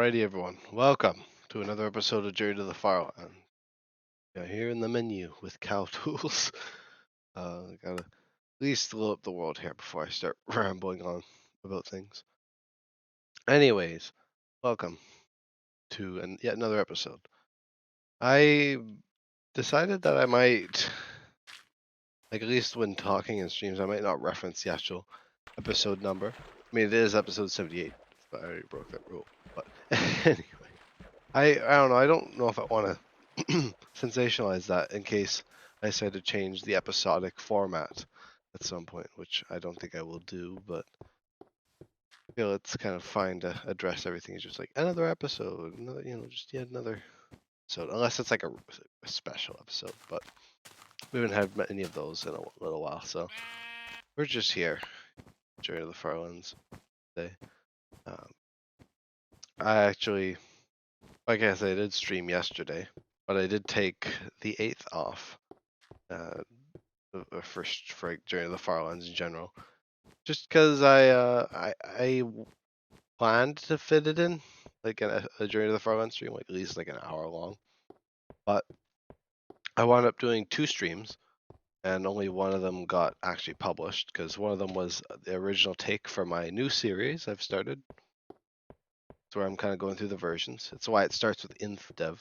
Alrighty, everyone. Welcome to another episode of Journey to the Farlands. Yeah, here in the menu with cow tools. Gotta at least load up the world here before I start rambling on about things. Anyways, welcome to yet another episode. I decided that I might, at least when talking in streams, I might not reference the actual episode number. I mean, it is episode 78, but I already broke that rule. But anyway. I don't know. I don't know if I want to sensationalize that in case I decide to change the episodic format at some point, which I don't think I will do. But it's kind of fine to address everything. It's just like another episode, another, just yet another episode, unless it's like a special episode. But we haven't had any of those in a little while, so we're just here, Journey to the Farlands today. I actually, like I said, I did stream yesterday, but I did take the 8th off. For Journey to the Farlands in general, just because I planned to fit it in like a Journey to the Farlands stream, like at least like an hour long, but I wound up doing 2 streams, and only one of them got actually published because one of them was the original take for my new series I've started. It's where I'm kind of going through the versions. It's why it starts with infdev.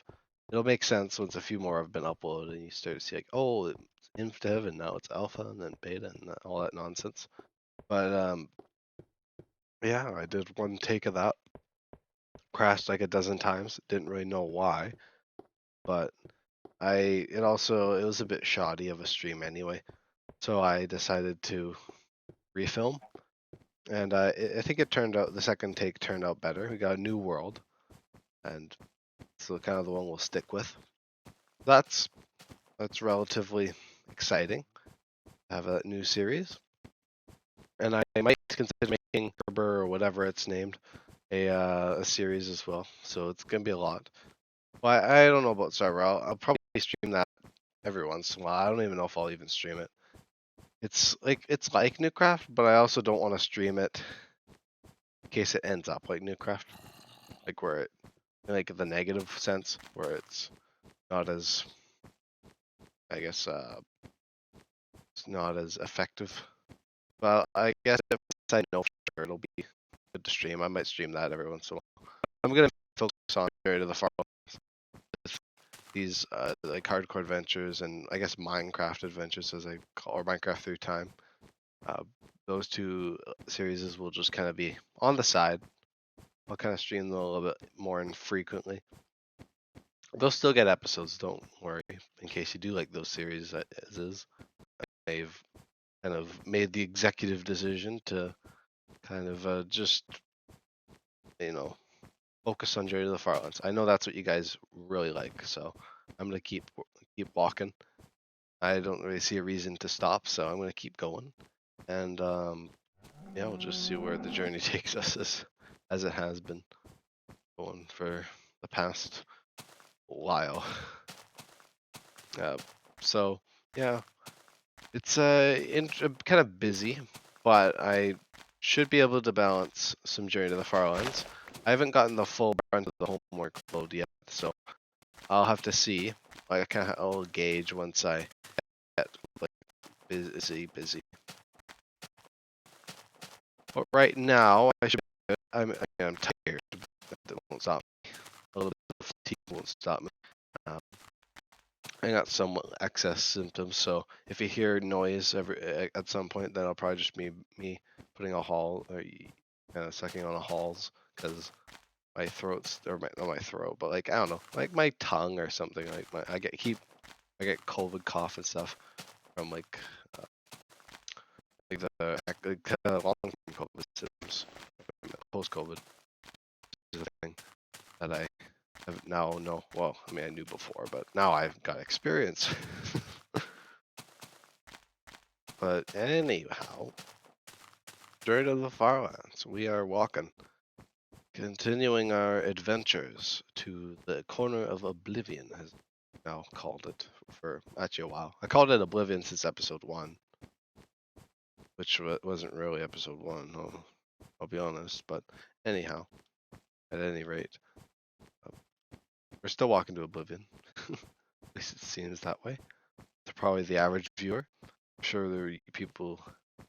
It'll make sense once a few more have been uploaded and you start to see like, oh, it's infdev and now it's alpha and then beta and all that nonsense. But yeah, I did one take of that. Crashed like a dozen times. Didn't really know why, but it was a bit shoddy of a stream anyway. So I decided to refilm, and I think the second take turned out better. We got a new world, and so kind of the one we'll stick with. That's relatively exciting to have a new series, and I might consider making Kerber or whatever it's named a series as well. So it's gonna be a lot. Well, I don't know about server. I'll probably stream that every once in a while. I don't even know if I'll even stream it. It's like Newcraft, but I also don't want to stream it in case it ends up like Newcraft, like where it, like the negative sense, where it's not as, I guess, it's not as effective. Well, I guess if I know for sure it'll be good to stream, I might stream that every once in a while. I'm gonna focus on Journey to the Farm. These like hardcore adventures and I guess Minecraft adventures, as I call, or Minecraft through time. Those 2 series will just kind of be on the side. I'll kind of stream them a little bit more infrequently. They'll still get episodes, don't worry. In case you do like those series as is, I've kind of made the executive decision to kind of just focus on Journey to the Farlands. I know that's what you guys really like, so I'm gonna keep walking. I don't really see a reason to stop, so I'm gonna keep going, and yeah, we'll just see where the journey takes us as it has been going for the past while. So yeah, it's kind of busy, but I should be able to balance some Journey to the Farlands. I haven't gotten the full brunt of the homework load yet, so I'll have to see. I'll gauge once I get like busy. But right now, I'm tired. That won't stop me. A little bit of fatigue won't stop me. I got some excess symptoms, so if you hear noise at some point, then I'll probably just be me putting a haul or kind of sucking on a halls because my throat's or not my throat, but like I don't know, like my tongue or something. Like I get COVID cough and stuff from like the long-term COVID symptoms, post-COVID is a thing that I have now know. Well, I mean I knew before, but now I've got experience. But anyhow, Journey to the Farlands, we are walking, continuing our adventures to the corner of Oblivion, has now called it for actually a while. I called it Oblivion since episode 1, which wasn't really episode 1, I'll be honest, but anyhow. at any rate. We're still walking to oblivion. At least it seems that way. To probably the average viewer. I'm sure there are people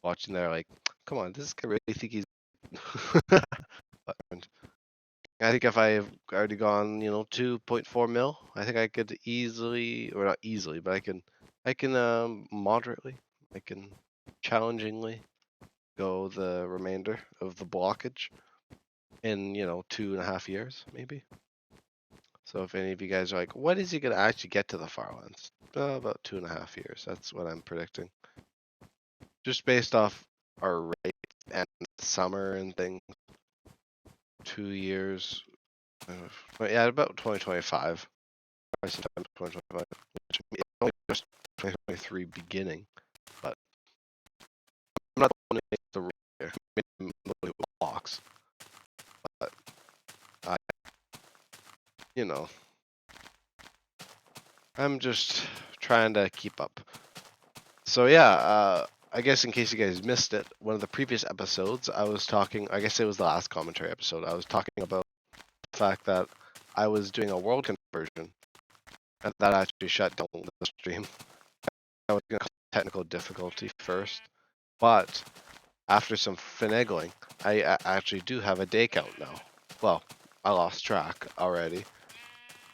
watching there like, come on, does this guy really think he's I think if I've already gone, 2.4 mil, I think I could easily, or not easily, but I can moderately, I can challengingly go the remainder of the blockage in, 2.5 years, maybe. So if any of you guys are like, what is he gonna actually get to the Farlands? About 2.5 years. That's what I'm predicting. Just based off our rate and summer and things. 2 years. But yeah, about 2025. Probably sometime 2025. Which is only just 2023 beginning. But I'm not the one who makes the rule here. I'm the blocks. But I, you know, I'm just trying to keep up. So yeah, I guess in case you guys missed it, one of the previous episodes, I was talking, I guess it was the last commentary episode, I was talking about the fact that I was doing a world conversion, and that actually shut down the stream. I was going to call technical difficulty first, but after some finagling, I actually do have a day count now. Well, I lost track already,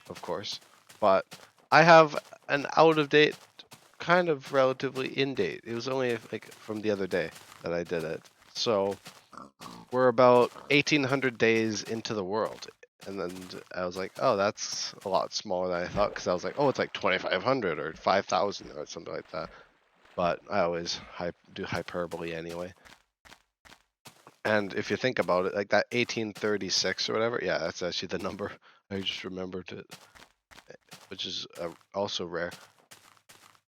of course, but I have an out-of-date, kind of relatively in-date. It was only like from the other day that I did it. So we're about 1,800 days into the world. And then I was like, oh, that's a lot smaller than I thought, because I was like, oh, it's like 2,500 or 5,000 or something like that. But I always do hyperbole anyway. And if you think about it, like that 1836 or whatever, yeah, that's actually the number. I just remembered it, which is also rare.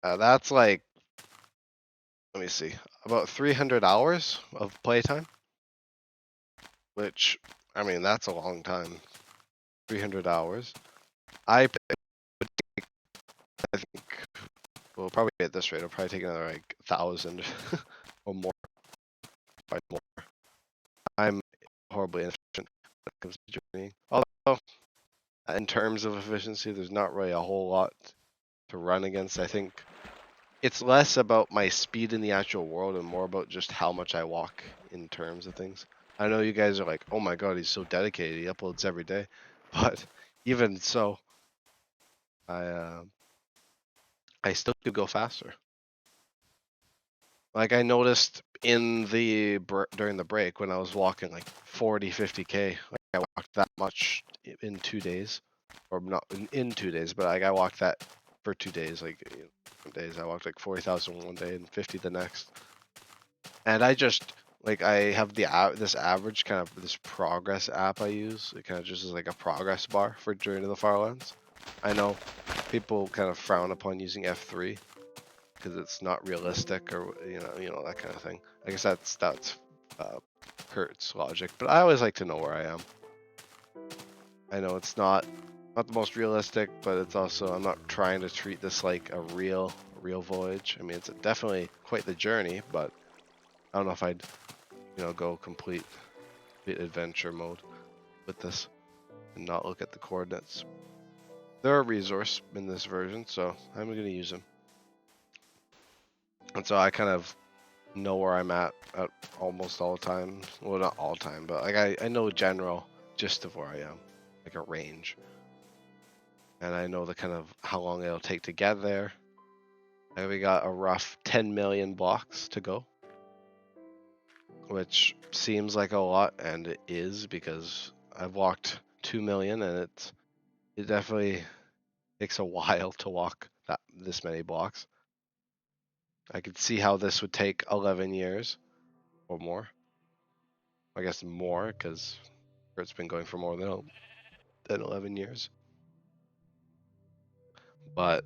That's like, let me see, about 300 hours of playtime, which, I mean, that's a long time. 300 hours. I think, well, probably at this rate, it'll probably take another like 1,000 or more. Probably more. I'm horribly inefficient when it comes to journeying. Although, in terms of efficiency, there's not really a whole lot to run against. I think it's less about my speed in the actual world and more about just how much I walk in terms of things. I know you guys are like, oh my god, he's so dedicated, he uploads every day. But even so, I still could go faster. Like I noticed in the during the break when I was walking like 40, 50K, like I walked that much in 2 days, or not in 2 days, but like I walked that for 2 days. Like days I walked like 40,000 one day and 50 the next. And I just like I have this average kind of this progress app I use. It kind of just is like a progress bar for Journey to the Farlands. I know people kind of frown upon using F3 because it's not realistic or that kind of thing. I guess that's Kurt's logic, but I always like to know where I am. I know it's not the most realistic, but it's also I'm not trying to treat this like a real voyage. I mean, it's definitely quite the journey, but I don't know if I'd go complete adventure mode with this and not look at the coordinates. They're a resource in this version, so I'm going to use them. And so I kind of know where I'm at almost all the time. Well, not all the time, but like I know general gist of where I am, like a range. And I know the kind of how long it'll take to get there. And we got a rough 10 million blocks to go, which seems like a lot, and it is because I've walked 2 million, and it definitely takes a while to walk this many blocks. I could see how this would take 11 years or more. I guess more because it's been going for more than 11 years. But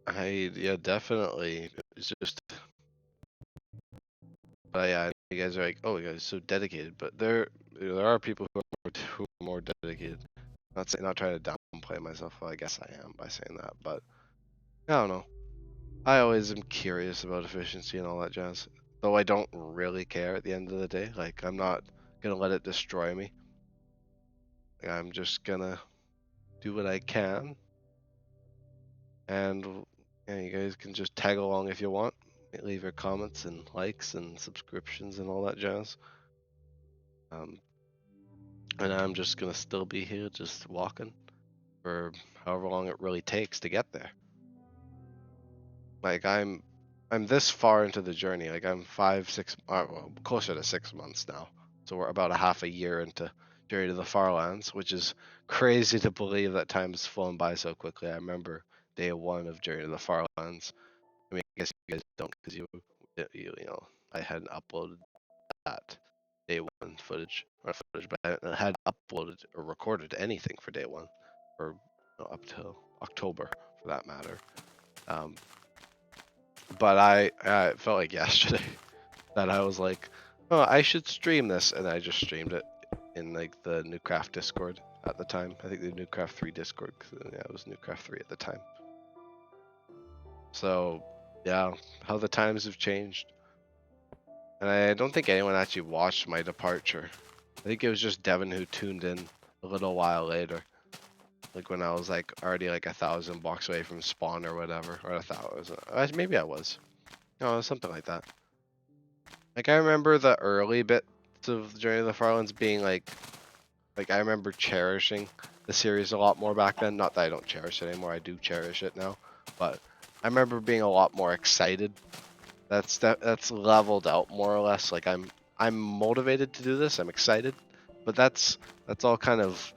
definitely, it's just. But yeah, you guys are like, oh, you guys are so dedicated. But there are people who are more dedicated. Not trying to downplay myself. Well, I guess I am by saying that, but I don't know. I always am curious about efficiency and all that jazz. Though I don't really care at the end of the day. Like I'm not gonna let it destroy me. I'm just gonna do what I can, and yeah, you guys can just tag along if you want. Leave your comments and likes and subscriptions and all that jazz. And I'm just gonna still be here, just walking for however long it really takes to get there. Like I'm this far into the journey. Like I'm 5, 6, well, closer to 6 months now. So we're about a half a year into Journey to the Farlands, which is crazy to believe that time has flown by so quickly. I remember day one of Journey to the Farlands. I mean, I guess you guys don't because you know I hadn't uploaded that day one footage, or footage, but I hadn't uploaded or recorded anything for day one, or up till October for that matter. Um, but I it felt like yesterday that I was like, oh, I should stream this, and I just streamed it in like the Newcraft Discord at the time. I think the Newcraft 3 Discord, yeah, it was Newcraft 3 at the time. So yeah, how the times have changed. And I don't think anyone actually watched my departure. I think it was just Devin who tuned in a little while later. Like when I was like already like 1,000 blocks away from spawn or whatever. Or 1,000. Maybe I was. No, something like that. Like I remember the early bits of Journey of the Farlands being like I remember cherishing the series a lot more back then. Not that I don't cherish it anymore. I do cherish it now. But I remember being a lot more excited. That's leveled out more or less. Like I'm motivated to do this. I'm excited, but that's all kind of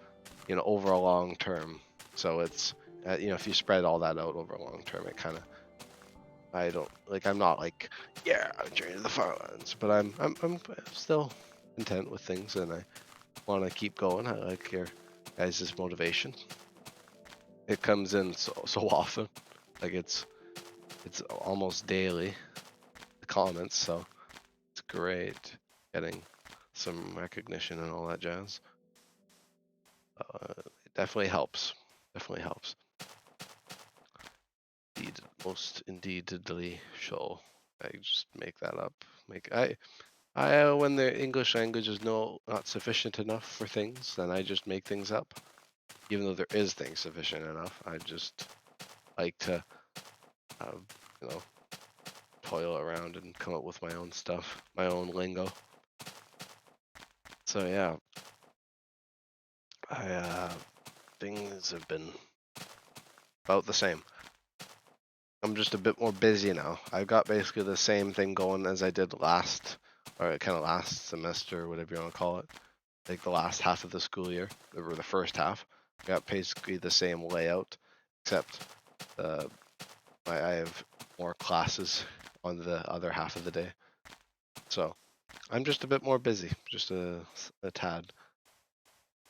over a long term. So it's if you spread all that out over a long term, it kind of I don't like. I'm not like yeah, I'm Journey to the Farlands, but I'm still content with things, and I want to keep going. I like your guys' motivation. It comes in so often, like it's almost daily. The comments, so it's great getting some recognition and all that jazz. It definitely helps. Definitely helps. Indeed, most indeedly so. I just make that up. I when the English language is not sufficient enough for things, then I just make things up. Even though there is things sufficient enough, I just like to, you know, toil around and come up with my own stuff, my own lingo. So yeah, things have been about the same. I'm just a bit more busy now. I've got basically the same thing going as I did last semester, whatever you want to call it. Like the last half of the school year, or the first half. I got basically the same layout, except I have more classes on the other half of the day. So I'm just a bit more busy, just a tad.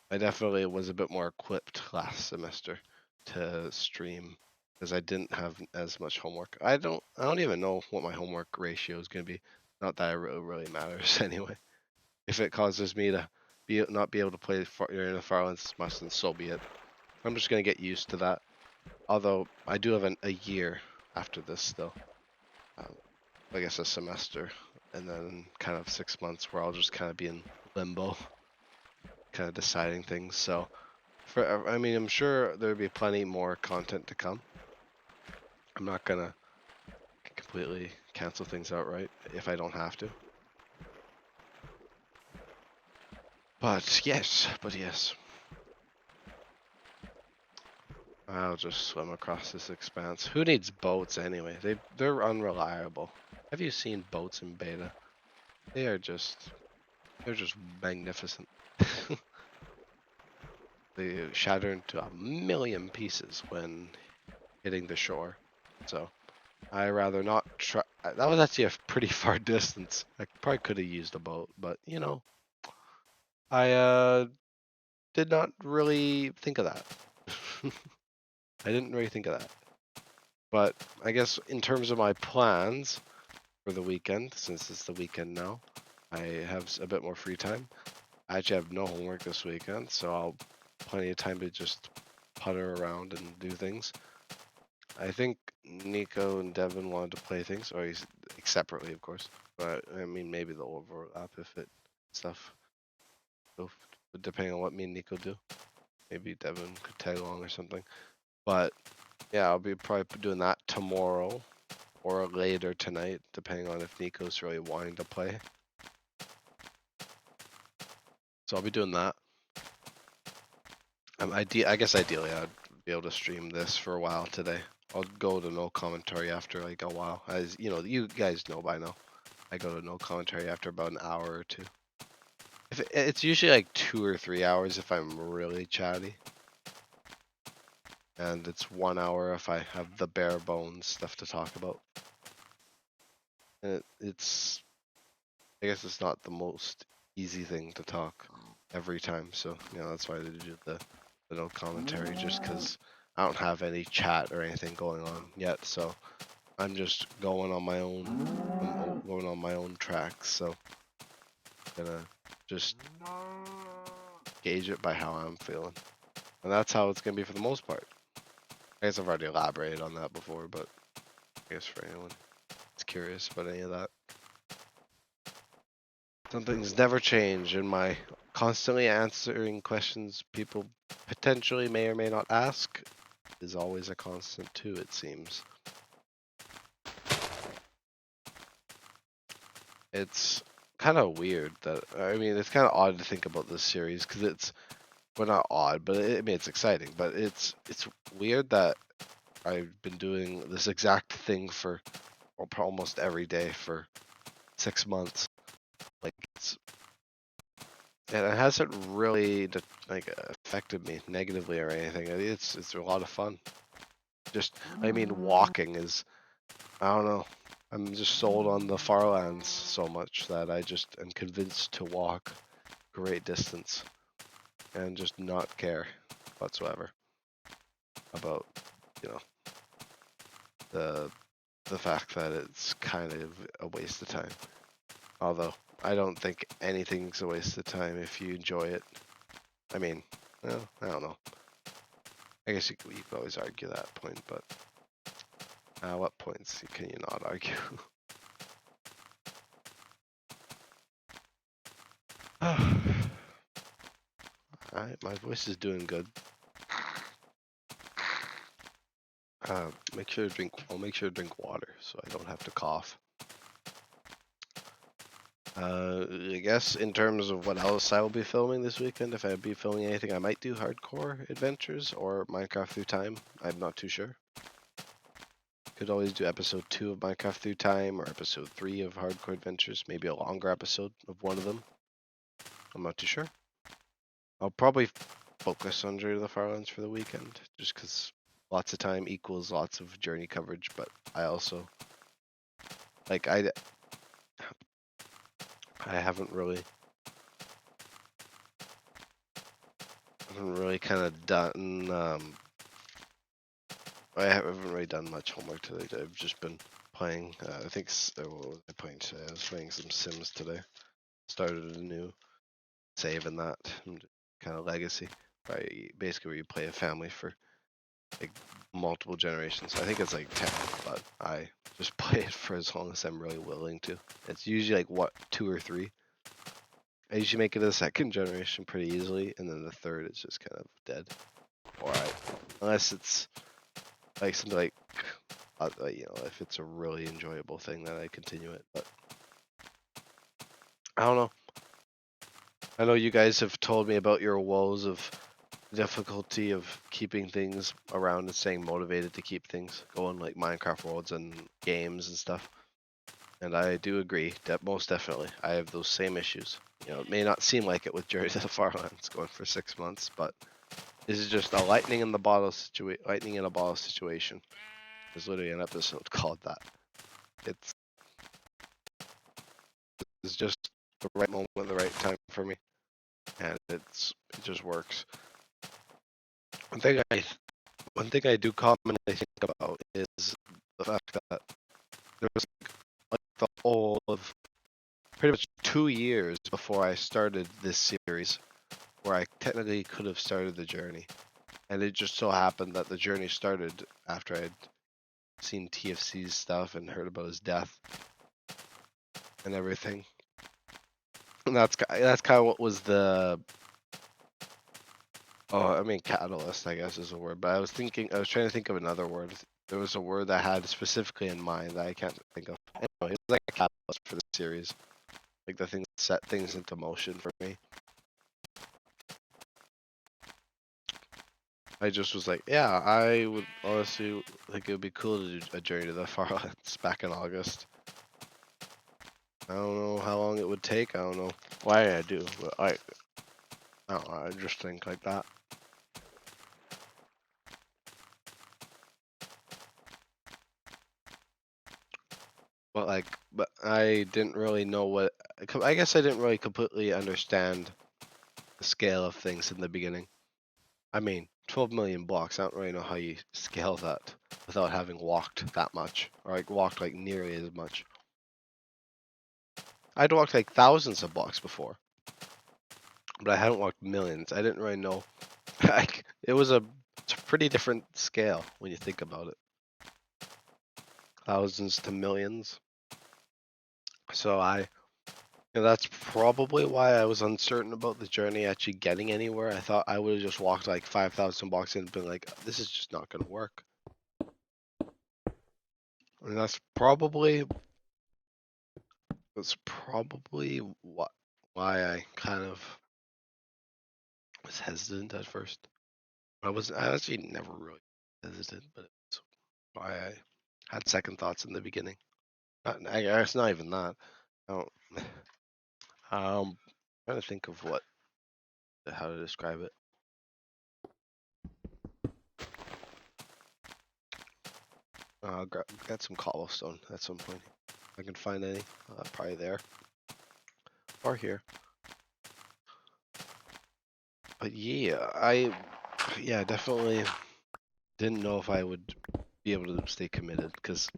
I definitely was a bit more equipped last semester to stream because I didn't have as much homework. I don't even know what my homework ratio is going to be. Not that it really matters anyway. If it causes me to not be able to play in the Farlands as much, then so be it. I'm just going to get used to that. Although I do have a year after this still. I guess a semester, and then kind of 6 months where I'll just kind of be in limbo, kind of deciding things. So, I mean, I'm sure there'll be plenty more content to come. I'm not gonna completely cancel things outright if I don't have to. But yes. I'll just swim across this expanse. Who needs boats anyway? They're unreliable. Have you seen boats in beta? They're just magnificent. They shatter into a million pieces when hitting the shore. So I rather not try. That was actually a pretty far distance. I probably could have used a boat, but I did not really think of that. I didn't really think of that. But I guess in terms of my plans for the weekend, since it's the weekend now, I have a bit more free time. I actually have no homework this weekend, so I'll plenty of time to just putter around and do things. I think Nico and Devin wanted to play things, or separately, of course. But I mean, maybe they'll overlap if it stuff. So, depending on what me and Nico do. maybe Devin could tag along or something. But yeah, I'll be probably doing that tomorrow or later tonight, depending on if Nico's really wanting to play. So I'll be doing that. I guess ideally I'd be able to stream this for a while today. I'll go to no commentary after like a while. As you know, you guys know by now. I go to no commentary after about an hour or two. It's usually like 2 or 3 hours if I'm really chatty. And it's 1 hour if I have the bare bones stuff to talk about. And it's, I guess it's not the most easy thing to talk every time. So, that's why they do the no commentary, just because I don't have any chat or anything going on yet. So I'm just going on my own. I'm going on my own tracks. So I'm gonna just gauge it by how I'm feeling. And that's how it's gonna be for the most part. I guess I've already elaborated on that before, but I guess for anyone that's curious about any of that. Something's never changed in my constantly answering questions people potentially may or may not ask is always a constant too, it seems. It's kind of weird that, it's kind of odd to think about this series because well, not odd, but it's exciting, but it's weird that I've been doing this exact thing for almost every day for 6 months. Like and it hasn't really affected me negatively or anything. It's a lot of fun. Just walking is, I don't know. I'm just sold on the Farlands so much that I just am convinced to walk great distance and just not care whatsoever about the fact that it's kind of a waste of time. Although I don't think anything's a waste of time if you enjoy it. Well, I don't know. I guess you could always argue that point, but what points can you not argue? Alright, my voice is doing good. I'll make sure to drink water so I don't have to cough. I guess in terms of what else I will be filming this weekend, if I'd be filming anything, I might do hardcore adventures or Minecraft through time. I'm not too sure. Could always do episode 2 of Minecraft through time or episode 3 of hardcore adventures. Maybe a longer episode of one of them. I'm not too sure. I'll probably focus on Journey to the Farlands for the weekend, just because lots of time equals lots of journey coverage. But I also I haven't really kind of done. I haven't really done much homework today. I've just been playing. I think what was I playing today? I was playing some Sims today. Started a new save in that kind of legacy. Basically, where you play a family for like multiple generations. I think it's like 10, but I just play it for as long as I'm really willing to. It's usually like 2 or 3. I usually make it to the second generation pretty easily, and then the third is just kind of dead. Alright, unless it's like something like if it's a really enjoyable thing, then I continue it. But I don't know. I know you guys have told me about your woes of difficulty of keeping things around and staying motivated to keep things going, like Minecraft worlds and games and stuff. And I do agree that most definitely I have those same issues. It may not seem like it with Journey to the Farlands going for 6 months, but this is just a lightning in a bottle situation. There's literally an episode called that. It's just the right moment, the right time for me, and it just works. One thing I do commonly think about is the fact that there was like the whole of pretty much 2 years before I started this series, where I technically could have started the journey, and it just so happened that the journey started after I'd seen TFC's stuff and heard about his death and everything. And that's kind of what was the Oh, I mean, catalyst, I guess is a word, but I was trying to think of another word. There was a word that I had specifically in mind that I can't think of. Anyway, it was like a catalyst for the series. Like the thing that set things into motion for me. I just was like, yeah, I would honestly think it would be cool to do a Journey to the Farlands back in August. I don't know how long it would take. I don't know why I do, but I don't know. I just think like that. But I didn't really know what. I guess I didn't really completely understand the scale of things in the beginning. I mean, 12 million blocks. I don't really know how you scale that without having walked that much, or like walked like nearly as much. I'd walked like thousands of blocks before, but I hadn't walked millions. I didn't really know. Like, it's a pretty different scale when you think about it. Thousands to millions. So that's probably why I was uncertain about the journey actually getting anywhere. I thought I would have just walked like 5,000 blocks and been like, this is just not going to work. And that's probably why I kind of was hesitant at first. I actually never really hesitant, but it's why I had second thoughts in the beginning. I guess not even that. I don't, trying to think of how to describe it. I'll get some cobblestone at some point. If I can find any, probably there or here. But yeah, definitely didn't know if I would be able to stay committed because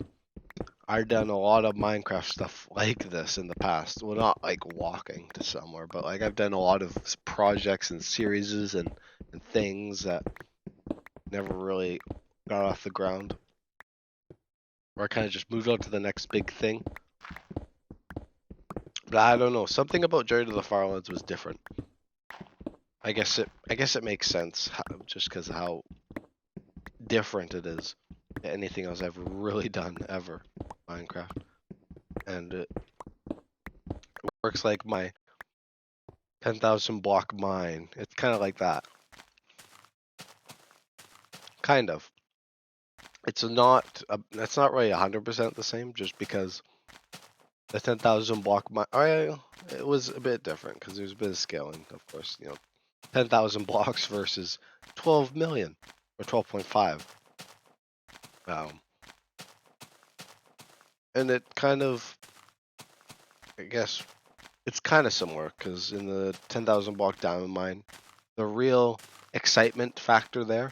I've done a lot of Minecraft stuff like this in the past. Well, not like walking to somewhere, but like I've done a lot of projects and series and things that never really got off the ground. Or I kind of just moved on to the next big thing. But I don't know. Something about Journey to the Farlands was different. I guess it makes sense just because of how different it is than anything else I've really done ever Minecraft, and it works like my 10,000 block mine. It's kind of like that. Kind of. It's not. It's not really 100% the same, just because the 10,000 block mine. It was a bit different because there's a bit of scaling, of course. 10,000 blocks versus 12 million or 12.5. And it kind of, I guess, it's kind of similar because in the 10,000 block diamond mine, the real excitement factor there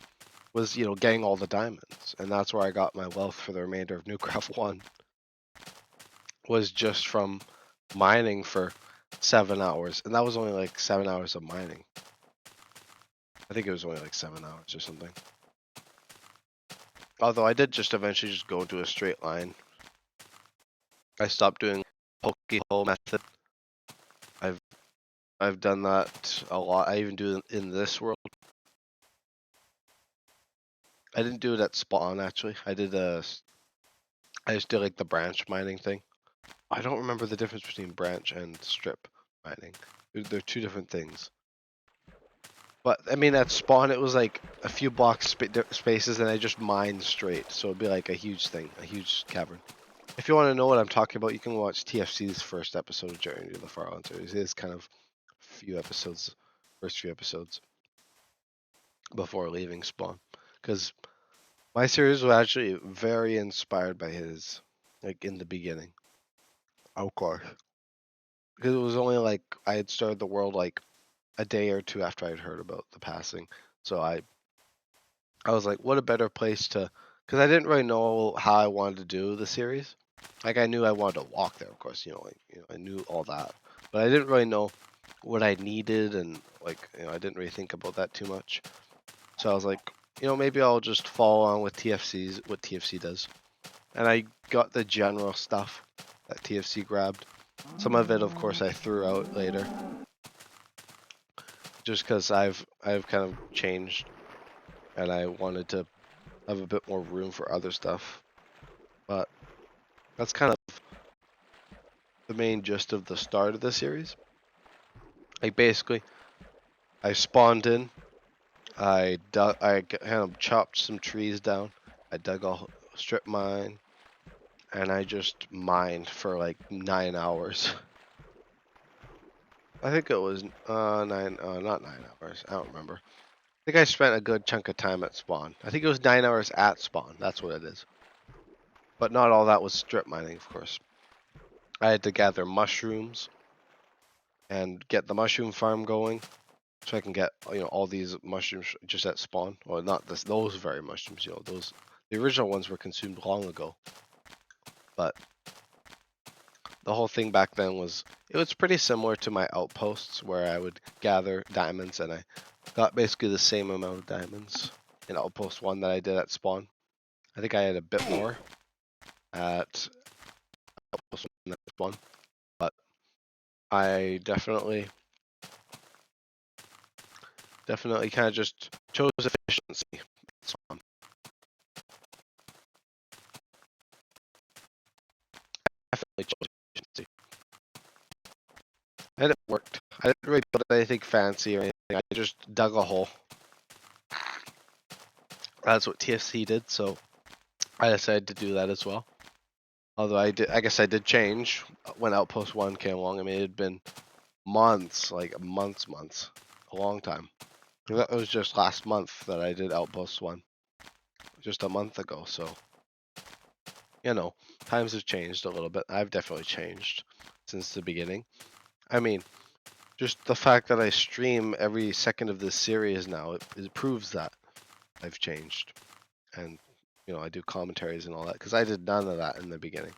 was, getting all the diamonds. And that's where I got my wealth for the remainder of Newcraft 1, was just from mining for 7 hours. And that was only like 7 hours of mining. I think it was only like 7 hours or something. Although I did just eventually just go into a straight line. I stopped doing pokehole method. I've done that a lot. I even do it in this world. I didn't do it at spawn actually. I just did like the branch mining thing. I don't remember the difference between branch and strip mining. They're two different things. But I mean, at spawn it was like a few blocks spaces, and I just mined straight. So it'd be like a huge thing, a huge cavern. If you want to know what I'm talking about, you can watch TFC's first episode of Journey to the Farlands. It is kind of first few episodes before leaving spawn, because my series was actually very inspired by his, like in the beginning. Of course. Because it was only like I had started the world like a day or two after I'd heard about the passing. So I was like, what a better place to, because I didn't really know how I wanted to do the series. Like I knew I wanted to walk there, of course, I knew all that, but I didn't really know what I needed, and like, I didn't really think about that too much. So I was like, maybe I'll just follow on with what TFC does. And I got the general stuff that TFC grabbed. Some of it, of course, I threw out later, just because I've kind of changed, and I wanted to have a bit more room for other stuff. But that's kind of the main gist of the start of the series. Like basically, I spawned in, I kind of chopped some trees down, I dug a strip mine, and I just mined for like 9 hours. I think it was not 9 hours. I don't remember. I think I spent a good chunk of time at spawn. I think it was 9 hours at spawn. That's what it is. But not all that was strip mining, of course. I had to gather mushrooms and get the mushroom farm going, so I can get all these mushrooms just at spawn. Well, not those very mushrooms. The original ones were consumed long ago. But the whole thing back then was pretty similar to my outposts, where I would gather diamonds, and I got basically the same amount of diamonds in outpost 1 that I did at spawn. I think I had a bit more at outpost 1, but I definitely kind of just chose efficiency. Definitely chose efficiency. And it worked. I didn't really build anything fancy or anything. I just dug a hole. That's what TFC did, so I decided to do that as well. Although I guess I did change when Outpost 1 came along. I mean, it had been months, like months, a long time. That was just last month that I did Outpost 1. Just a month ago, so times have changed a little bit. I've definitely changed since the beginning. I mean, just the fact that I stream every second of this series now, it proves that I've changed. And, I do commentaries and all that, because I did none of that in the beginning.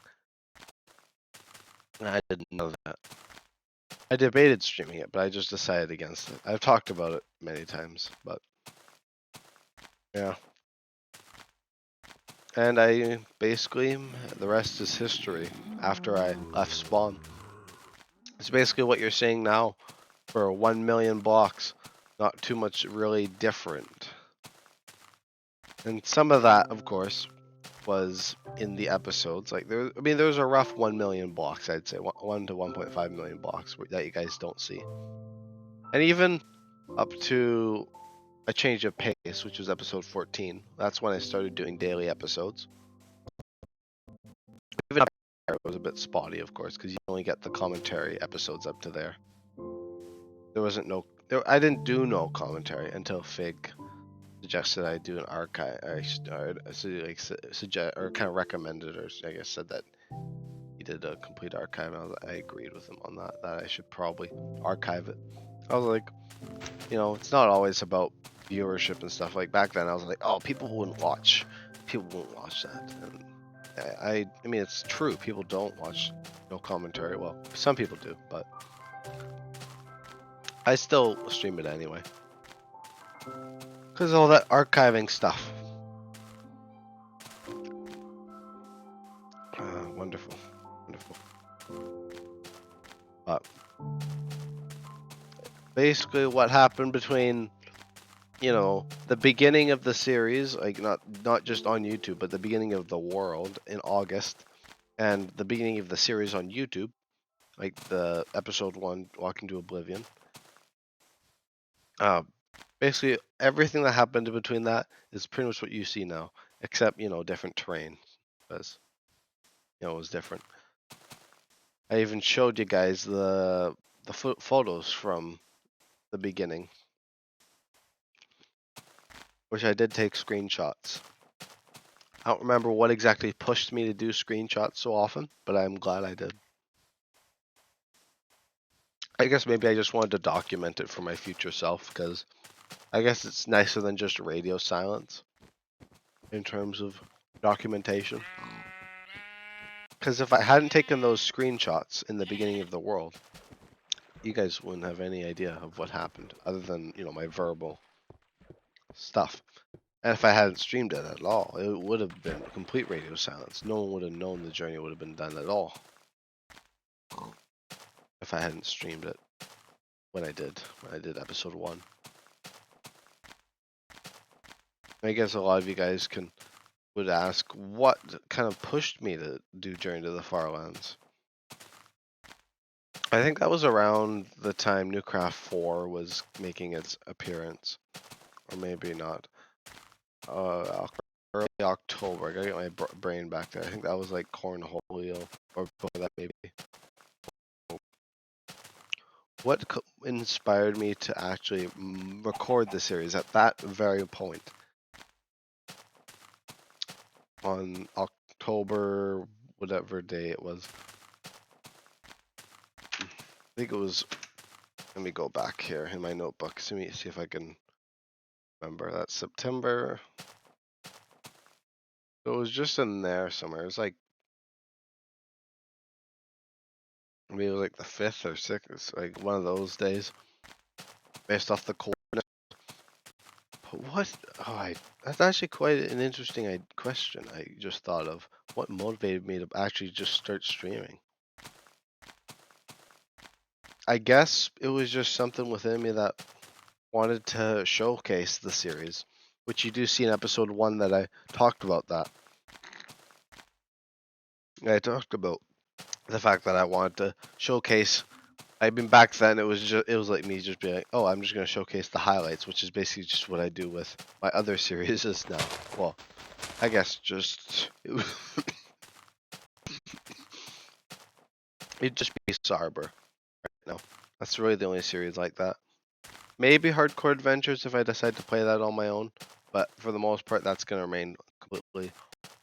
I did none of that. I debated streaming it, but I just decided against it. I've talked about it many times, but yeah. And I basically, the rest is history after I left spawn. It's basically what you're seeing now for 1 million blocks. Not too much really different. And some of that, of course, was in the episodes. Like there was a rough 1 million blocks, I'd say 1 to 1.5 million blocks that you guys don't see. And even up to a change of pace, which was episode 14. That's when I started doing daily episodes. Even up there, it was a bit spotty, of course, because you only get the commentary episodes up to there. There wasn't I didn't do no commentary until Fig suggested I do an archive, or kind of recommended, or I guess said that he did a complete archive, and I agreed with him on that I should probably archive it. I was like, it's not always about viewership and stuff. Like back then, I was like, oh, people won't watch that. And I mean, it's true. People don't watch no commentary. Well, some people do, but I still stream it anyway. Because all that archiving stuff. Wonderful. But basically what happened between, the beginning of the series, like not just on YouTube, but the beginning of the world in August, and the beginning of the series on YouTube, like the episode 1, Walking to Oblivion. Basically everything that happened in between that is pretty much what you see now, except different terrain, because it was different. I even showed you guys the photos from the beginning, which I did take screenshots. I don't remember what exactly pushed me to do screenshots so often, but I'm glad I did. I guess maybe I just wanted to document it for my future self, because I guess it's nicer than just radio silence in terms of documentation. Because if I hadn't taken those screenshots in the beginning of the world, you guys wouldn't have any idea of what happened, other than, my verbal stuff. And if I hadn't streamed it at all, it would have been complete radio silence. No one would have known the journey would have been done at all if I hadn't streamed it. when I did episode 1. I guess a lot of you guys would ask what kind of pushed me to do Journey to the Farlands. I think that was around the time Newcraft 4 was making its appearance, or maybe not. Early October. I gotta get my brain back there. I think that was like Cornholio, or before that maybe. What inspired me to actually record the series at that very point? On October, whatever day it was. I think it was, let me go back here in my notebook. Let me see if I can remember. That's September. It was just in there somewhere. It was like, maybe it was like the 5th or 6th. It's like one of those days. Based off the coordinates. What? Oh, that's actually quite an interesting question I just thought of. What motivated me to actually just start streaming? I guess it was just something within me that wanted to showcase the series, which you do see in episode 1 that I talked about that. I talked about the fact that I wanted to showcase. I mean, back then it was like me just being like, oh, I'm just gonna showcase the highlights, which is basically just what I do with my other series now. Well, I guess just it'd just be Sarber right now. That's really the only series like that. Maybe Hardcore Adventures if I decide to play that on my own, but for the most part, that's gonna remain completely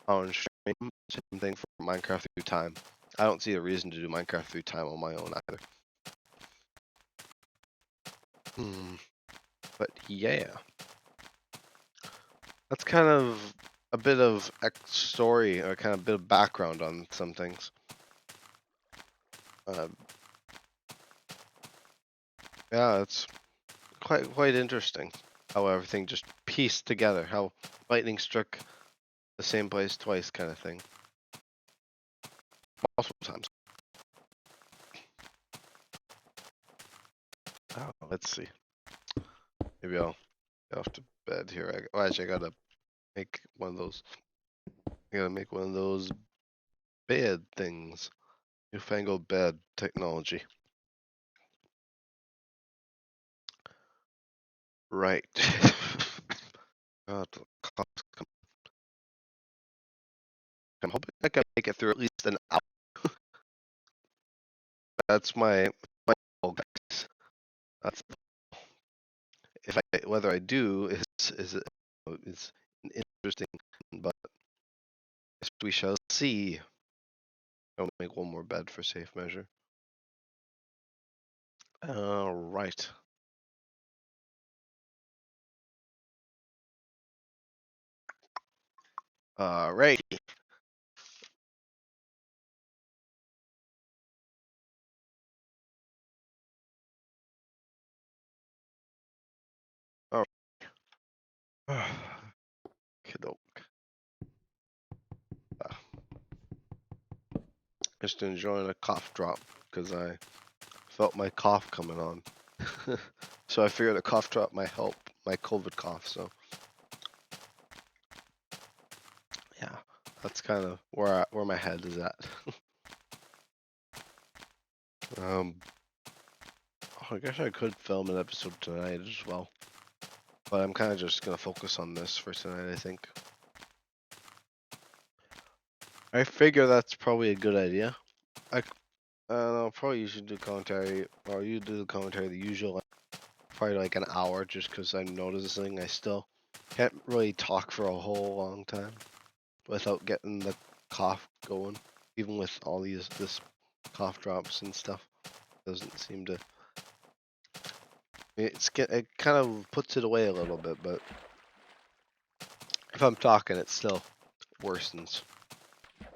on stream. Same thing for Minecraft Through Time. I don't see a reason to do Minecraft Through Time on my own either. But yeah, that's kind of a bit of story or kind of a bit of background on some things. Yeah, it's quite interesting how everything just pieced together. How lightning struck the same place twice, kind of thing. Multiple times. Oh, let's see. Maybe I'll get off to bed here. Actually, I gotta make one of those. I gotta make one of those bed things. Newfangled bed technology. Right. God, I'm hoping I can make it through at least an hour. That's my goal, guys. That's whether I do is interesting, but we shall see. I'll make one more bed for safe measure. All right. All right. All right. Kiddo. Just enjoying a cough drop because I felt my cough coming on. So I figured a cough drop might help my COVID cough. So yeah, that's kind of where my head is at. Oh, I guess I could film an episode tonight as well, but I'm kind of just gonna focus on this for tonight. I think. I figure that's probably a good idea. I'll probably usually do commentary, or you do the commentary the usual, probably like an hour, just because I'm noticing I still can't really talk for a whole long time without getting the cough going, even with all this cough drops and stuff. Doesn't seem to. It kind of puts it away a little bit, but if I'm talking, it still worsens,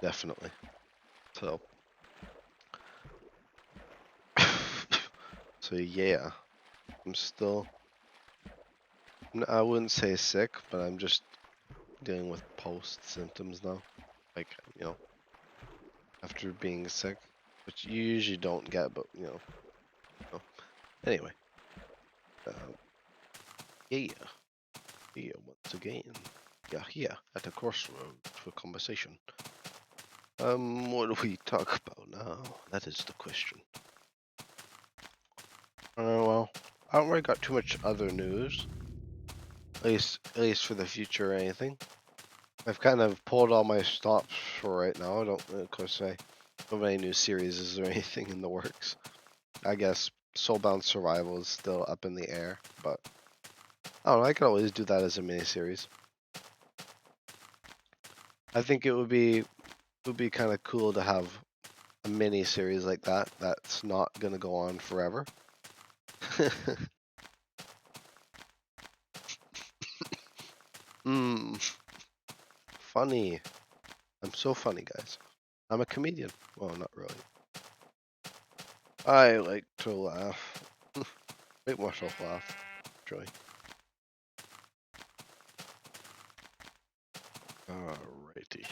definitely. So, so yeah, I'm still. I wouldn't say sick, but I'm just dealing with post symptoms now. Like, after being sick, which you usually don't get, but, Anyway. Uh, yeah, yeah, once again. Yeah, here at a crossroad for conversation. What do we talk about now? That is the question. Well, I don't really got too much other news. At least for the future or anything. I've kind of pulled all my stops for right now. I don't, of course, I don't have any new series or anything in the works. I guess Soulbound Survival is still up in the air, but I don't know. I could always do that as a miniseries. I think it would be kind of cool to have a mini series like that that's not gonna go on forever. Hmm, funny. I'm so funny, guys. I'm a comedian. Well, not really. I like to laugh. Make myself laugh. Actually. Alrighty.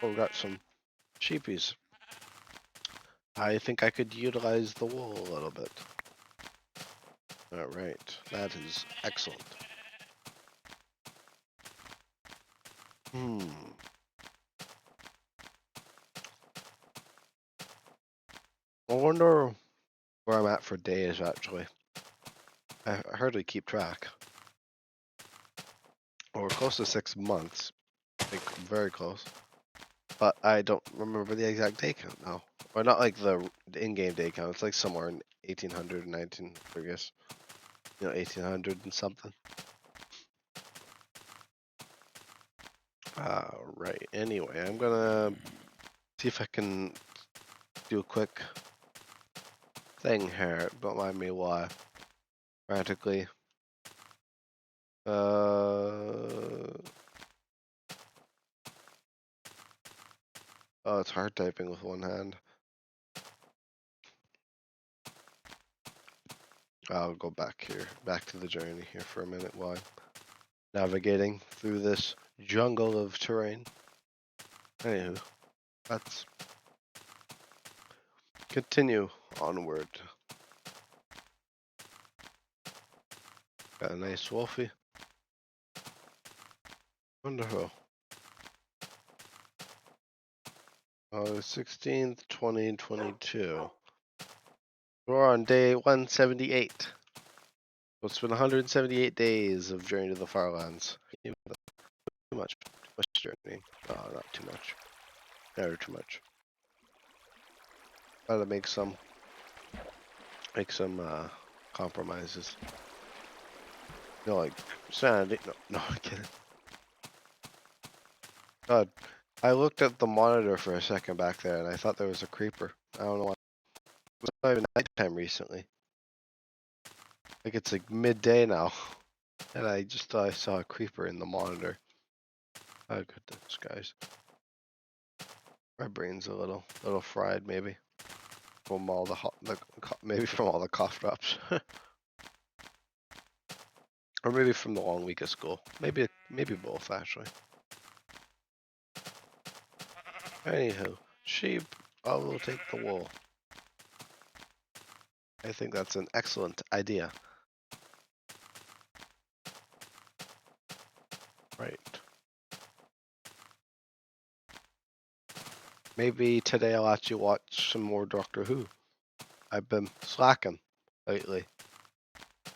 Oh, we got some sheepies. I think I could utilize the wool a little bit. Alright, that is excellent. Hmm. I wonder where I'm at for days, actually. I hardly keep track. Well, we're close to 6 months. Like, very close. But I don't remember the exact day count now. Or not like the in-game day count. It's like somewhere in 1800 and 19, I guess. 1800 and something. Right. Anyway, I'm gonna see if I can do a quick thing here. Don't mind me why. Frantically. Oh, it's hard typing with one hand. I'll go back here, back to the journey here for a minute while I'm navigating through this jungle of terrain. Anywho, let's continue onward. Got a nice wolfie. Wonderful. August 16th, 2022. We're on day 178. So it's been 178 days of Journey to the Farlands. Too much. Too much journeying. Oh, not too much. Never too much. Gotta make some compromises. Like sanity. No, I'm kidding. God, I looked at the monitor for a second back there, and I thought there was a creeper. I don't know why. It's not even nighttime recently. Like it's like midday now, and I just thought I saw a creeper in the monitor. Oh goodness, guys. My brain's a little fried, maybe from all maybe from all the cough drops, or maybe from the long week of school. Maybe both actually. Anywho, sheep. I will take the wool. I think that's an excellent idea. Right. Maybe today I'll actually watch some more Doctor Who. I've been slacking lately.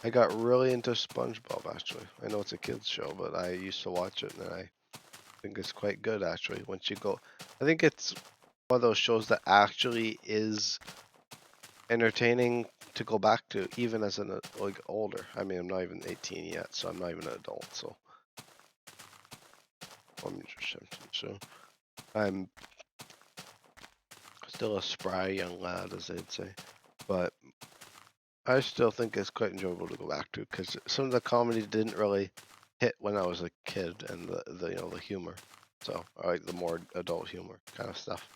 I got really into SpongeBob actually. I know it's a kids show, but I used to watch it and I think it's quite good actually. Once you go, I think it's one of those shows that actually is entertaining to go back to, even as an like older. I mean, I'm not even 18 yet, so I'm not even an adult. So I'm just 17. So I'm still a spry young lad, as they'd say. But I still think it's quite enjoyable to go back to because some of the comedy didn't really hit when I was a kid, and the humor. So I like the more adult humor kind of stuff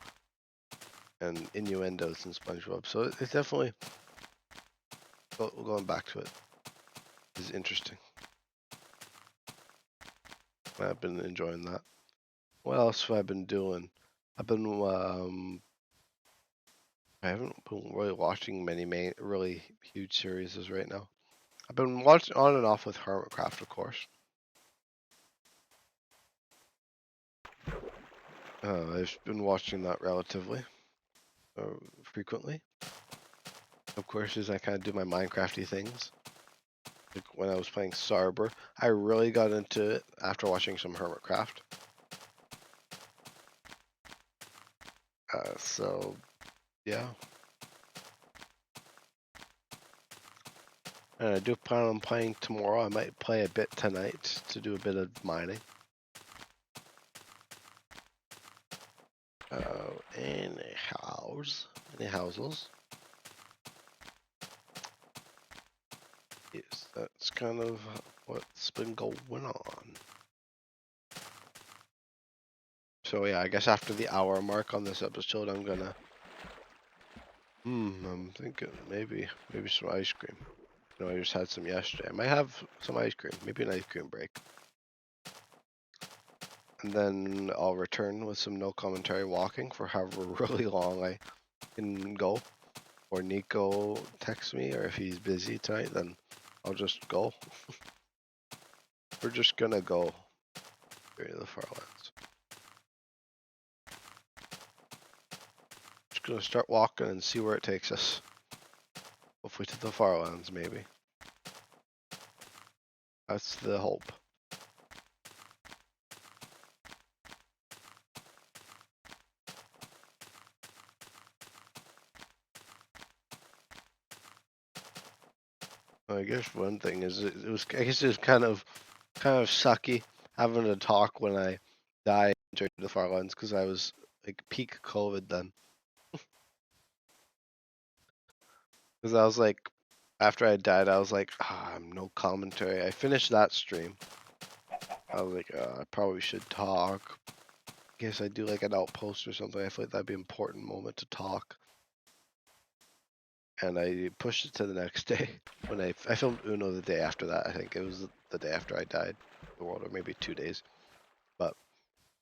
and innuendos in SpongeBob. So it's definitely going back to it is interesting. I've been enjoying that. What else have I been doing? I've been I haven't been really watching many really huge series right now. I've been watching on and off with Hermitcraft, of course. I've been watching that relatively frequently. Of course, as I kind of do my Minecrafty things. Like when I was playing Sarber, I really got into it after watching some Hermitcraft. So, yeah. And I do plan on playing tomorrow. I might play a bit tonight to do a bit of mining. Any houses. Yes, that's kind of what's been going on. So yeah, I guess after the hour mark on this episode, I'm gonna. I'm thinking maybe some ice cream. I just had some yesterday. I might have some ice cream, maybe an ice cream break. And then I'll return with some no commentary walking for however really long I can go. Or Nico texts me, or if he's busy tonight, then I'll just go. We're just gonna go to the Farlands. Just gonna start walking and see where it takes us. Hopefully to the Farlands, maybe. That's the hope. I guess one thing is it was. I guess it was kind of sucky having to talk when I died during the Farlands because I was like peak COVID then. Because I was like, after I died, I was like, I'm no commentary. I finished that stream. I was like, I probably should talk. Guess I'd do like an outpost or something. I feel like that'd be an important moment to talk. And I pushed it to the next day when I filmed Uno the day after that. I think it was the day after I died, the world, or maybe 2 days. But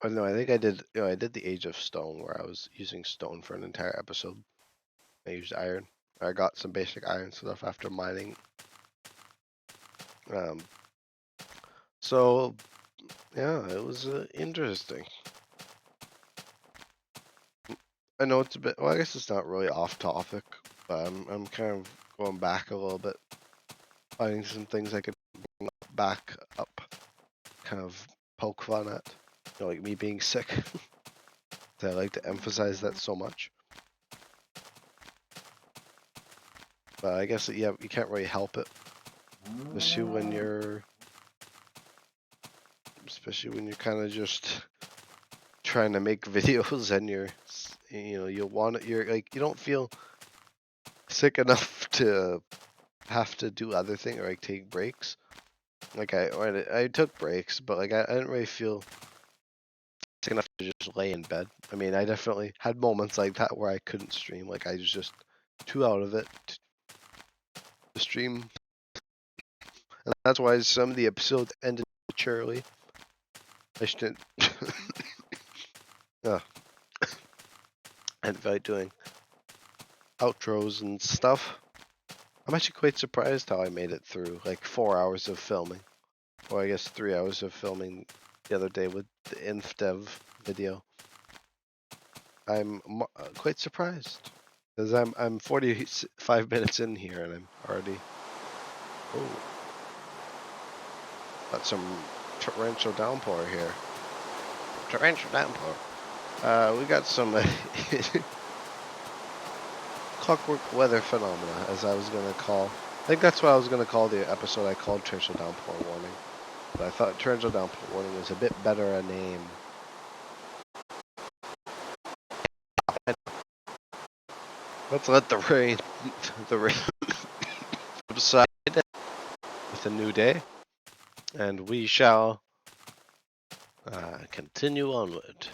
I don't know. I think I did. I did the Age of Stone where I was using stone for an entire episode. I used iron. I got some basic iron stuff after mining. So yeah, it was interesting. I know it's a bit. Well, I guess it's not really off topic, but I'm kind of going back a little bit, finding some things I could bring back up, kind of poke fun at. Like me being sick. I like to emphasize that so much. But I guess yeah, you can't really help it, especially when you're kind of just trying to make videos and you're like you don't feel sick enough to have to do other things or like take breaks. Like I took breaks, but like I didn't really feel sick enough to just lay in bed. I mean, I definitely had moments like that where I couldn't stream. Like I was just too out of it to stream, and that's why some of the episodes ended prematurely. I shouldn't. And like doing outros and stuff. I'm actually quite surprised how I made it through like 4 hours of filming. Or I guess 3 hours of filming the other day with the InfDev video. I'm quite surprised. Because I'm 45 minutes in here and I'm already... Oh. Got some torrential downpour here. Torrential downpour. We got some clockwork weather phenomena, as I was going to call. I think that's what I was going to call the episode I called Torrential Downpour Warning. But I thought Torrential Downpour Warning was a bit better a name. Let's let the rain subside with a new day, and we shall continue onward.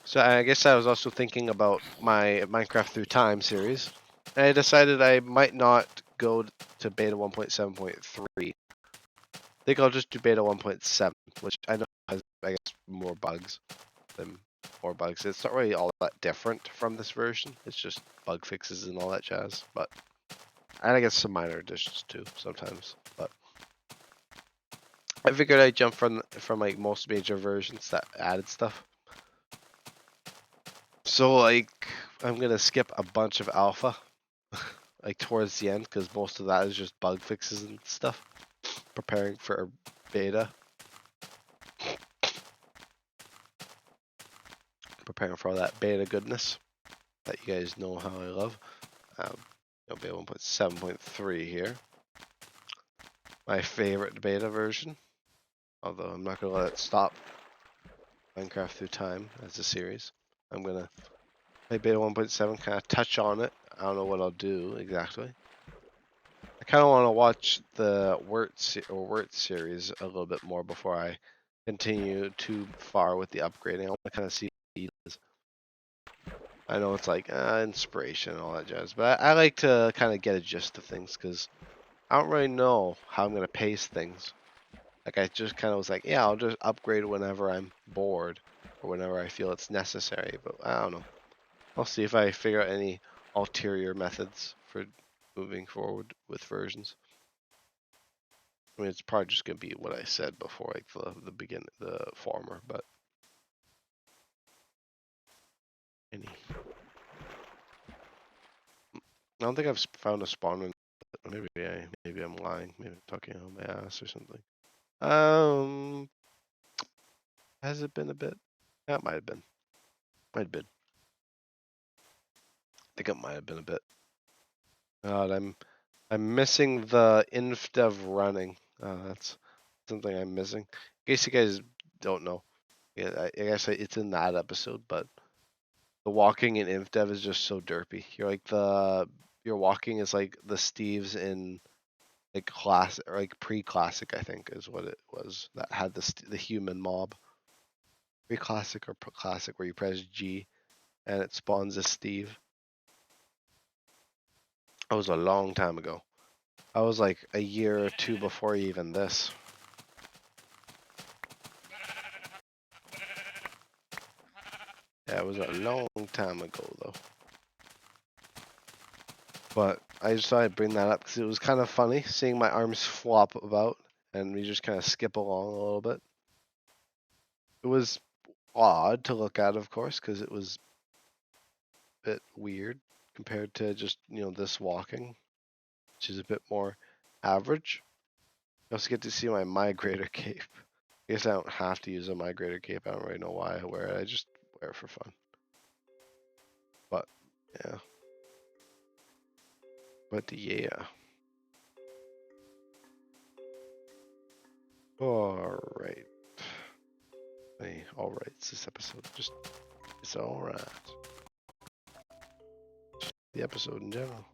So I guess I was also thinking about my Minecraft Through Time series. And I decided I might not go to beta 1.7.3. I think I'll just do beta 1.7, which I know has, I guess, more bugs. It's not really all that different from this version. It's just bug fixes and all that jazz. But I guess some minor additions too sometimes, but I figured I'd jump from like most major versions that added stuff. So like I'm gonna skip a bunch of alpha, like towards the end, because most of that is just bug fixes and stuff, preparing for beta, preparing for all that beta goodness that you guys know how I love. Beta 1.7.3 here, my favorite beta version. Although I'm not gonna let it stop Minecraft through time as a series. I'm gonna play beta 1.7, kind of touch on it. I don't know what I'll do exactly. I kind of want to watch the Wirt series a little bit more before I continue too far with the upgrading. I want to kind of see what it is. I know it's like inspiration and all that jazz, but I like to kind of get a gist of things because I don't really know how I'm gonna pace things. Like I just kind of was like, yeah, I'll just upgrade whenever I'm bored or whenever I feel it's necessary. But I don't know. I'll see if I figure out any ulterior methods for moving forward with versions. I mean, it's probably just gonna be what I said before, like the beginning, the former. But any, I don't think I've found a spawner. Maybe I'm lying. Maybe I'm talking out of my ass or something. Has it been a bit? That might have been. Might have been. I think it might have been a bit. God, I'm missing the infdev running. That's something I'm missing. In case you guys don't know, yeah, I guess it's in that episode, but the walking in infdev is just so derpy. You're like your walking is like the Steves in like class or like pre-classic, I think is what it was that had the human mob. Pre-classic or classic where you press G and it spawns a Steve. That was a long time ago. I was like a year or two before even this. Yeah, it was a long time ago though. But I just thought I'd bring that up because it was kind of funny seeing my arms flop about and we just kind of skip along a little bit. It was odd to look at, of course, because it was a bit weird compared to just, this walking, which is a bit more average. You also get to see my migrator cape. I guess I don't have to use a migrator cape. I don't really know why I wear it. I just wear it for fun. But, yeah. But, yeah. Alright. Hey, alright, it's this episode. It's alright. The episode in general.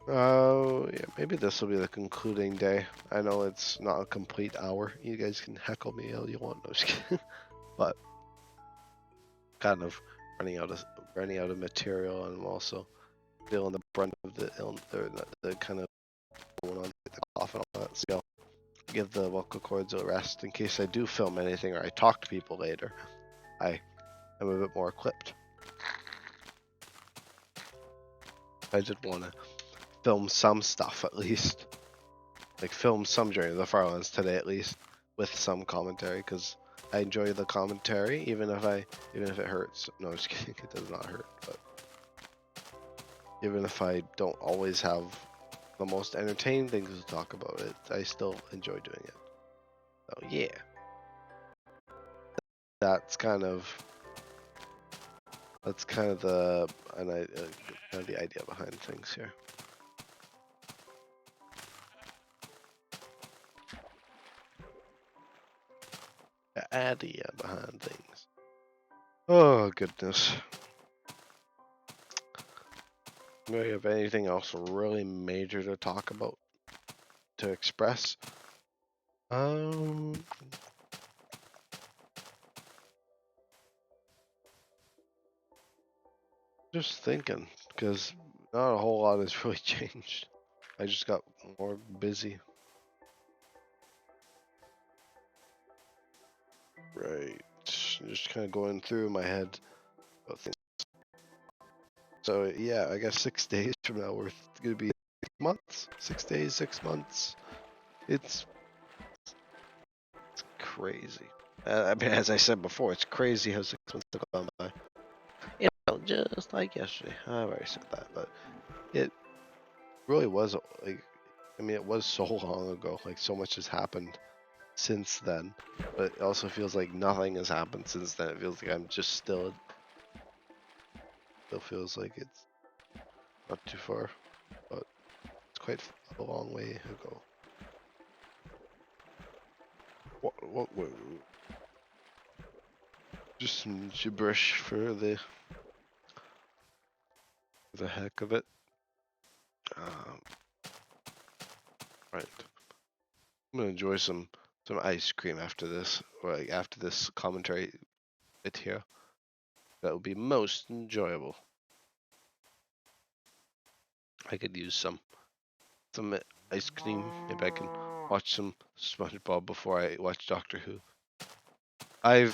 Oh, yeah, maybe this will be the concluding day. I know it's not a complete hour. You guys can heckle me all you want. No, just kidding. But kind of running out of material, and I'm also feeling the brunt of the kind of going on the cough and all that. So I'll give the vocal cords a rest in case I do film anything or I talk to people later. I am a bit more equipped. I did want to film some stuff at least. Like film some Journey to the Farlands today at least with some commentary because I enjoy the commentary even if it hurts. No, just kidding. It does not hurt, but even if I don't always have the most entertaining things to talk about, I still enjoy doing it. So yeah, that's kind of the kind of the idea behind things here. The idea behind things. Oh goodness. Do you have anything else really major to talk about? To express? Just thinking, because not a whole lot has really changed. I just got more busy. Right. Just kind of going through my head about things. So yeah, I guess 6 days from now we're gonna be 6 months. 6 days, 6 months. It's crazy. I mean, as I said before, it's crazy how 6 months have gone by. Just like yesterday. I've already said that, but it really was like, I mean, it was so long ago. Like, so much has happened since then, but it also feels like nothing has happened since then. It feels like I'm just still feels like it's not too far, but it's quite a long way ago. What, just some gibberish for the heck of it. Um, right. I'm gonna enjoy some ice cream after this, or like after this commentary bit here. That would be most enjoyable. I could use some ice cream. Maybe I can watch some SpongeBob before I watch Doctor Who. I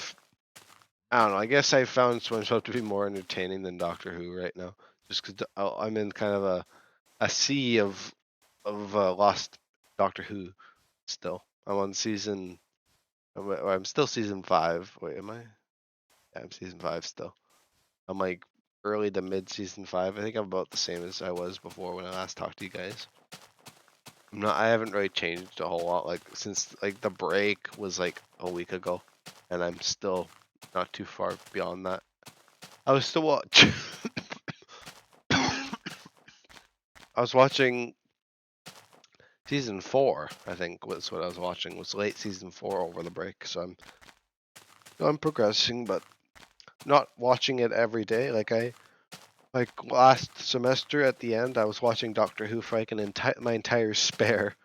don't know. I guess I found SpongeBob to be more entertaining than Doctor Who right now, just because I'm in kind of a sea of lost Doctor Who still. I'm on season. I'm still season 5. Wait, am I? Yeah, I'm season 5 still. I'm like early to mid season 5. I think I'm about the same as I was before when I last talked to you guys. I haven't really changed a whole lot, like since like the break was like a week ago, and I'm still not too far beyond that. I was still I was watching season 4. I think was what I was watching. Was late season 4 over the break, so I'm progressing, but not watching it every day. Like last semester at the end, I was watching Doctor Who for like my entire spare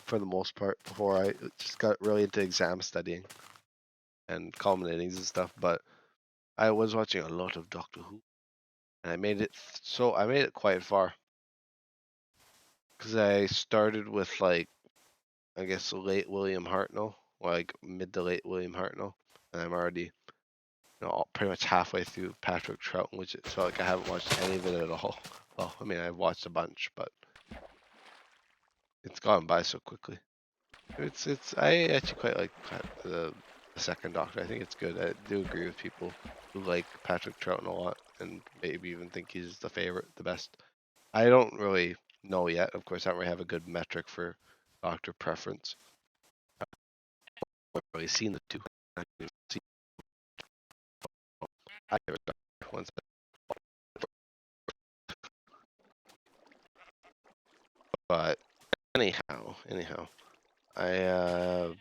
for the most part before I just got really into exam studying and culminatings and stuff. But I was watching a lot of Doctor Who, and I made it quite far because I started with like I guess late William Hartnell, or like mid to late William Hartnell, and I'm already pretty much halfway through Patrick Troughton, which it felt like I haven't watched any of it at all. Well, I mean I've watched a bunch, but it's gone by so quickly. It's I actually quite like the second Doctor. I think it's good. I do agree with people who like Patrick Troughton a lot and maybe even think he's the favorite, the best. I don't really know yet. Of course, I don't really have a good metric for Doctor preference. I've really seen the two. I haven't seen either Doctor ones. But anyhow, I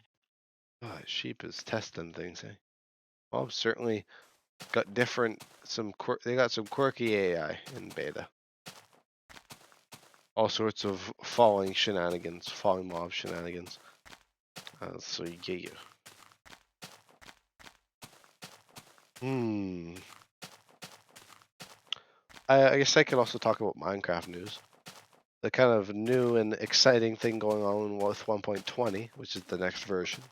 sheep is testing things. Eh? Well, certainly got they got some quirky AI in beta. All sorts of falling mob shenanigans. So yeah. Hmm. I guess I could also talk about Minecraft news. The kind of new and exciting thing going on with 1.20, which is the next version.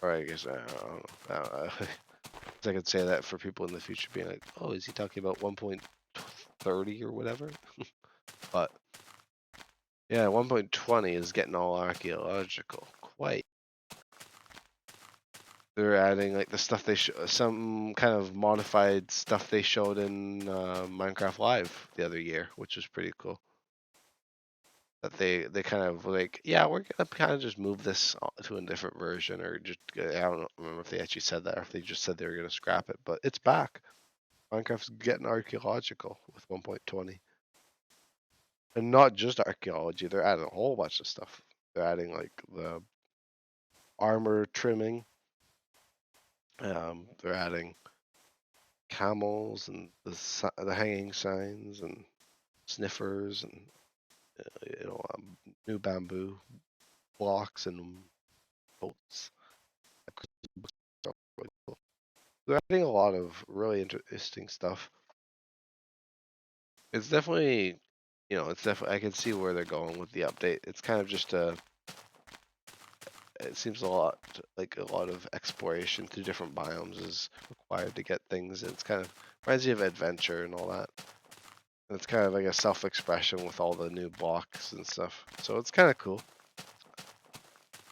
Or I guess I don't know. I could say that for people in the future being like, oh, is he talking about 1.30 or whatever? But yeah, 1.20 is getting all archaeological. Quite. They're adding like the stuff some kind of modified stuff they showed in Minecraft Live the other year, which was pretty cool. That they kind of like, yeah, we're gonna kind of just move this to a different version, or just I don't remember if they actually said that or if they just said they were gonna scrap it, but it's back. Minecraft's getting archaeological with 1.20, and not just archaeology. They're adding a whole bunch of stuff. They're adding like the armor trimming. They're adding camels and the hanging signs and sniffers and new bamboo blocks and boats. They're adding a lot of really interesting stuff. It's definitely, it's definitely I can see where they're going with the update. It's kind of just it seems like a lot of exploration through different biomes is required to get things. It's kind of reminds you of adventure and all that. And it's kind of like a self-expression with all the new blocks and stuff. So it's kind of cool.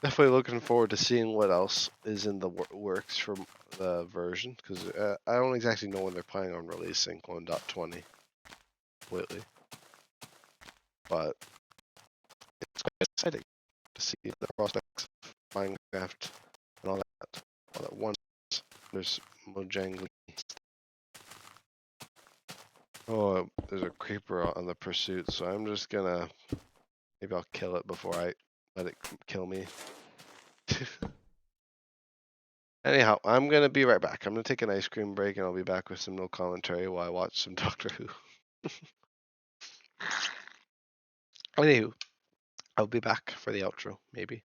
Definitely looking forward to seeing what else is in the works from the version, because I don't exactly know when they're planning on releasing 1.20 completely, but it's quite exciting to see the prospects of Minecraft and all that once. There's Mojang. Oh, there's a creeper on the pursuit, so I'm just gonna maybe I'll kill it before I let it kill me. Anyhow, I'm gonna be right back. I'm gonna take an ice cream break, and I'll be back with some no commentary while I watch some Doctor Who. Anywho, I'll be back for the outro, maybe.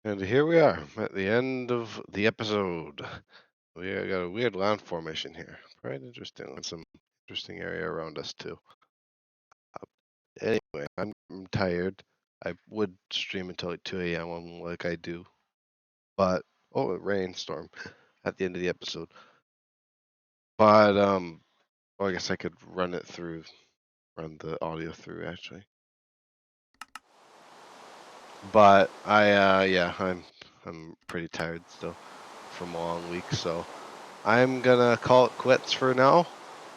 And here we are at the end of the episode. We got a weird land formation here. Quite interesting. And some interesting area around us too. Anyway, I'm tired. I would stream until like 2 a.m. like I do. But oh, a rainstorm at the end of the episode. But well, I guess I could run the audio through actually. But I'm pretty tired still from a long week, so I'm gonna call it quits for now.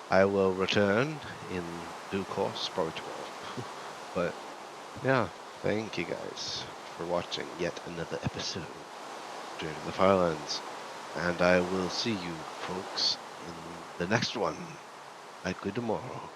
I will return in due course, probably tomorrow. But yeah, thank you guys for watching yet another episode of Journey to the Farlands. And I will see you folks in the next one, likely tomorrow.